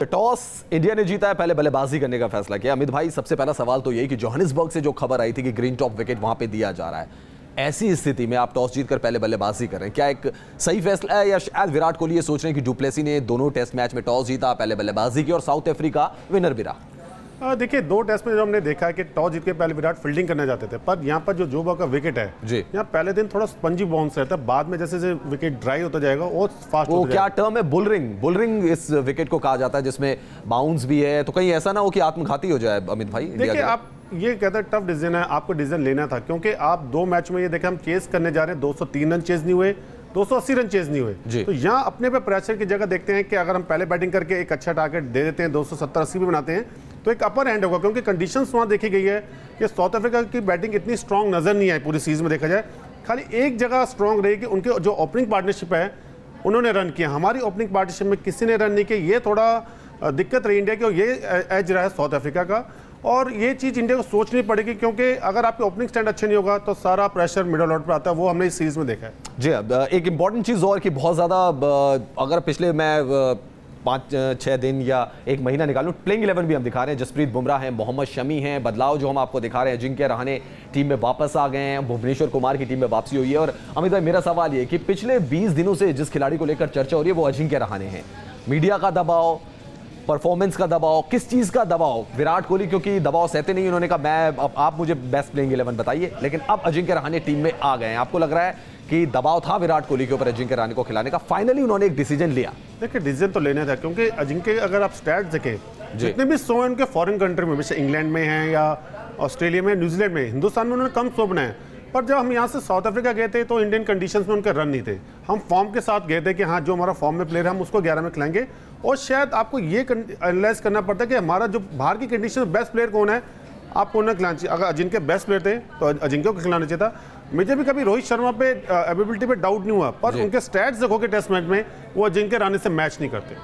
Toss India ने जीता है, पहले बल्लेबाजी करने का फैसला किया। अमित भाई, सबसे पहला सवाल तो यही कि जोहानिसबर्ग से जो खबर आई थी कि ग्रीन टॉप विकेट वहां पे दिया जा रहा है, ऐसी स्थिति में आप टॉस जीतकर पहले बल्लेबाजी कर रहे हैं, क्या एक सही फैसला है या शायद विराट कोहली ये सोच रहे हैं कि डुप्लेसी ने दोनों टेस्ट मैच में टॉस जीता, पहले बल्लेबाजी की और साउथ अफ्रीका विनर भी रहा? देखिए, दो टेस्ट में जो हमने देखा है कि टॉस जीत के पहले विराट फील्डिंग करने जाते थे, पर यहाँ पर जो जोबा का विकेट है यहाँ पहले दिन थोड़ा स्पंजी बाउंस रहता है, बाद में जैसे जैसे विकेट ड्राई होता जाएगा वो फास्ट वो क्या टर्म है, बुलरिंग इस विकेट को कहा जाता है जिसमें बाउंस भी है, तो कहीं ऐसा ना हो कि आत्मघाती हो जाए अमित भाई? देखिए, आप ये कहते हैं टफ डिसीजन है, आपको डिसीजन लेना था, क्योंकि आप दो मैच में ये देखें हम चेस करने जा रहे हैं, 203 रन चेज नहीं हुए, 280 रन चेज नहीं हुए, तो यहाँ अपने पे प्रेशर की जगह देखते हैं कि अगर हम पहले बैटिंग करके एक अच्छा टारगेट दे देते हैं, 270-80 भी बनाते हैं, तो एक अपर हैंड होगा, क्योंकि कंडीशंस वहाँ देखी गई है कि साउथ अफ्रीका की बैटिंग इतनी स्ट्रॉन्ग नजर नहीं आई पूरी सीरीज में देखा जाए, खाली एक जगह स्ट्रॉन्ग रही कि उनके जो ओपनिंग पार्टनरशिप है उन्होंने रन किया, हमारी ओपनिंग पार्टनरशिप में किसी ने रन नहीं किया, ये थोड़ा दिक्कत रही इंडिया की, और ये एज रहा है साउथ अफ्रीका का, और ये चीज़ इंडिया को सोचनी पड़ेगी, क्योंकि अगर आपके ओपनिंग स्टैंड अच्छे नहीं होगा तो सारा प्रेशर मिडल ऑर्डर पर आता है, वो हमने इस सीरीज में देखा है। जी, अब एक इंपॉर्टेंट चीज़ और कि बहुत ज़्यादा अगर पिछले मैं 5-6 दिन या एक महीना निकालूं, प्लेइंग 11 भी हम दिखा रहे हैं, जसप्रीत बुमराह हैं, मोहम्मद शमी हैं, बदलाव जो हम आपको दिखा रहे हैं, अजिंक्य रहाणे टीम में वापस आ गए हैं, भुवनेश्वर कुमार की टीम में वापसी हुई है। और अमित भाई, मेरा सवाल ये कि पिछले 20 दिनों से जिस खिलाड़ी को लेकर चर्चा हो रही है वो अजिंक्य रहाणे हैं, मीडिया का दबाव, परफॉर्मेंस का दबाव, किस चीज़ का दबाव? विराट कोहली क्योंकि दबाव सहते नहीं, उन्होंने कहा मैं आप मुझे बेस्ट प्लेइंग 11 बताइए, लेकिन अब अजिंक्य रहाणे टीम में आ गए हैं, आपको लग रहा है कि दबाव था विराट कोहली के ऊपर अजिंक्य रहाणे को खिलाने का, फाइनली उन्होंने एक डिसीजन लिया? देखिए, डिसीजन तो लेना था, क्योंकि अजिंक्य अगर आप स्टैट्स देखें, जितने भी 100 उनके फॉरेन कंट्री में, जैसे इंग्लैंड में हैं या ऑस्ट्रेलिया में, न्यूजीलैंड में, हिंदुस्तान में उन्होंने कम 100 बनाए, पर जब हम यहाँ से साउथ अफ्रीका गए थे तो इंडियन कंडीशंस में उनके रन नहीं थे, हम फॉर्म के साथ गए थे कि हाँ, जो हमारा फॉर्म में प्लेयर है हम उसको 11 में खिलाएंगे, और शायद आपको ये एनालाइज करना पड़ता है कि हमारा जो बाहर की कंडीशन में बेस्ट प्लेयर कौन है, आपको उन्हें खिलाना चाहिए। अगर अजिंक्य बेस्ट प्लेयर थे तो अजिंक्य को खिलाना चाहिए था। मुझे भी कभी रोहित शर्मा पे एबिलिटी पे डाउट नहीं हुआ, पर उनके स्टैट्स देखोगे टेस्ट मैच में, वो अजिंक्य रहाणे से मैच नहीं करते।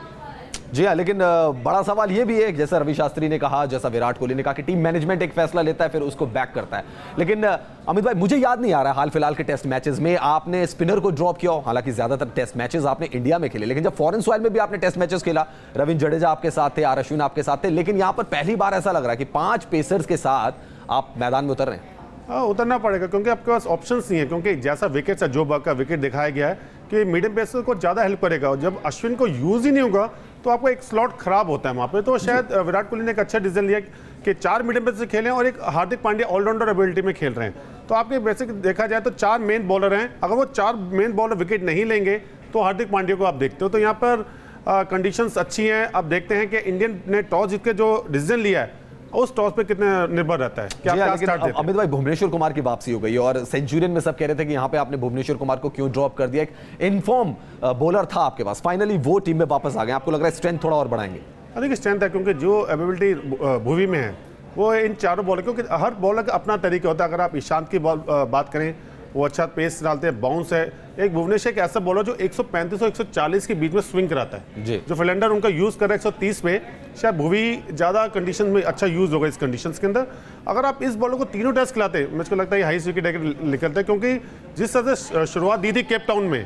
जी हाँ, लेकिन बड़ा सवाल ये भी है, जैसा रवि शास्त्री ने कहा, जैसा विराट कोहली ने कहा कि टीम मैनेजमेंट एक फैसला लेता है फिर उसको बैक करता है, लेकिन अमित भाई मुझे याद नहीं आ रहा हाल फिलहाल के टेस्ट मैचेस में आपने स्पिनर को ड्रॉप किया, हालांकि ज्यादातर टेस्ट मैचेस आपने इंडिया में खेले, लेकिन जब फॉरेन सॉइल में भी आपने टेस्ट मैचेस खेला, रविंद्र जडेजा आपके साथ थे, आर अश्विन आपके साथ थे, लेकिन यहां पर पहली बार ऐसा लग रहा है कि 5 पेसर्स के साथ आप मैदान में उतर रहे हैं। हाँ, उतरना पड़ेगा, क्योंकि आपके पास ऑप्शंस नहीं है, क्योंकि जैसा विकेट से जो का विकेट दिखाया गया है कि मीडियम पेसर को ज़्यादा हेल्प करेगा, और जब अश्विन को यूज़ ही नहीं होगा तो आपको एक स्लॉट खराब होता है वहाँ पे, तो शायद विराट कोहली ने एक अच्छा डिसीजन लिया कि 4 मीडियम पेसर खेलें और एक हार्दिक पांड्या ऑलराउंडर एबिलिटी में खेल रहे हैं, तो आपके बेसिक देखा जाए तो 4 मेन बॉलर हैं, अगर वो 4 मेन बॉलर विकेट नहीं लेंगे तो हार्दिक पांड्या को आप देखते हो, तो यहाँ पर कंडीशंस अच्छी हैं। अब देखते हैं कि इंडियन ने टॉस जीत के जो डिसीजन लिया है उस टॉस पे कितने निर्भर रहता है, क्या अमित भाई, भुवनेश्वर कुमार की वापसी हो गई और सेंचुरियन में सब कह रहे थे कि यहाँ पे आपने भुवनेश्वर कुमार को क्यों ड्रॉप कर दिया, एक इनफॉर्म बॉलर था आपके पास, फाइनली वो टीम में वापस आ गए, आपको लग रहा है स्ट्रेंथ थोड़ा और बढ़ाएंगे? देखिए, स्ट्रेंथ है, क्योंकि जो एबिलिटी भुवी में है वो इन चारों बॉलर, क्योंकि हर बॉलर का अपना तरीका होता है, अगर आप ईशांत की बात करें वो अच्छा पेस डालते हैं, बाउंस है, एक भुवनेश्वर एक ऐसा बॉलर जो 135 और 140 के बीच में स्विंग कराता है, जो फिलेंडर उनका यूज कर रहा है 130 पे, शायद भुवी ज्यादा कंडीशन में अच्छा यूज होगा इस कंडीशंस के अंदर। अगर आप इस बॉलर को तीनों टेस्ट खिलाते मुझको लगता है हाईएस्ट विकेट निकलता है, क्योंकि जिस तरह से शुरुआत दी थी केप टाउन में,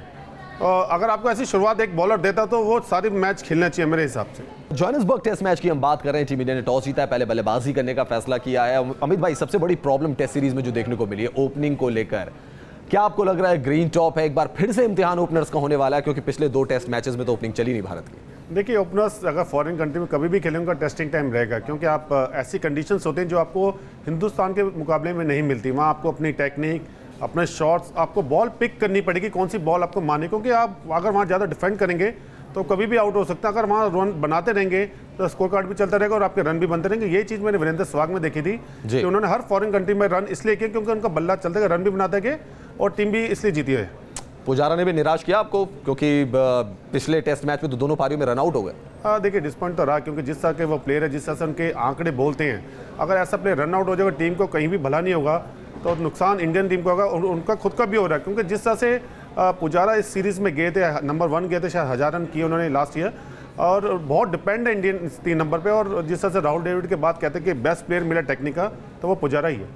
अगर आपको ऐसी शुरुआत एक बॉलर देता तो वो सारे मैच खेलना चाहिए मेरे हिसाब से। जोहानिसबर्ग टेस्ट मैच की हम बात कर रहे हैं, टीम इंडिया ने टॉस जीता है, पहले बल्लेबाजी करने का फैसला किया है। अमित भाई, सबसे बड़ी प्रॉब्लम टेस्ट सीरीज में जो देखने को मिली है ओपनिंग को लेकर, क्या आपको लग रहा है ग्रीन टॉप है, एक बार फिर से इम्तिहान ओपनर्स का होने वाला है, क्योंकि पिछले 2 टेस्ट मैचेस में तो ओपनिंग चली नहीं भारत की? देखिए, ओपनर्स अगर फॉरेन कंट्री में कभी भी खेलेंगे उनका टेस्टिंग टाइम रहेगा, क्योंकि आप ऐसी कंडीशंस होते हैं जो आपको हिंदुस्तान के मुकाबले में नहीं मिलती, वहाँ आपको अपनी टेक्निक, अपने शॉट्स, आपको बॉल पिक करनी पड़ेगी, कौन सी बॉल आपको मारनी, क्योंकि आप अगर वहाँ ज़्यादा डिफेंड करेंगे तो कभी भी आउट हो सकता है, अगर वहाँ रन बनाते रहेंगे तो स्कोर कार्ड भी चलता रहेगा और आपके रन भी बनते रहेंगे। ये चीज़ मैंने वीरेंद्र सहवाग में देखी थी कि उन्होंने हर फॉरेन कंट्री में रन इसलिए किए क्योंकि उनका बल्ला चलता है, रन भी बनाते गए और टीम भी इसलिए जीती है। पुजारा ने भी निराश किया आपको, क्योंकि पिछले टेस्ट मैच में तो दोनों पारियों में रन आउट हो गए? हाँ, देखिए, डिसपॉइंट तो रहा, क्योंकि जिस तरह के वो प्लेयर है, जिस तरह से उनके आंकड़े बोलते हैं, अगर ऐसा प्लेयर रन आउट हो जाएगा टीम को कहीं भी भला नहीं होगा, तो नुकसान इंडियन टीम को होगा और उनका खुद का भी हो रहा है, क्योंकि जिस तरह से पुजारा इस सीरीज़ में गए थे, नंबर 1 गए थे, शायद 1000 रन किए उन्होंने लास्ट ईयर, और बहुत डिपेंड है इंडियन 3 नंबर पे, और जिस तरह से राहुल डेविड के बाद कहते हैं कि बेस्ट प्लेयर मिला टेक्निक का, तो वो पुजारा ही है।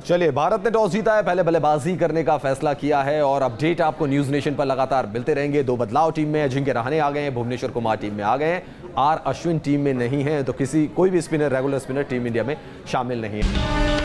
चलिए, भारत ने टॉस जीता है, पहले बल्लेबाजी करने का फैसला किया है और अपडेट आपको न्यूज नेशन पर लगातार मिलते रहेंगे। 2 बदलाव टीम में, अजिंक्य रहाणे आ गए हैं, भुवनेश्वर कुमार टीम में आ गए हैं, आर अश्विन टीम में नहीं है, तो कोई भी spinner, regular spinner team India में शामिल नहीं है।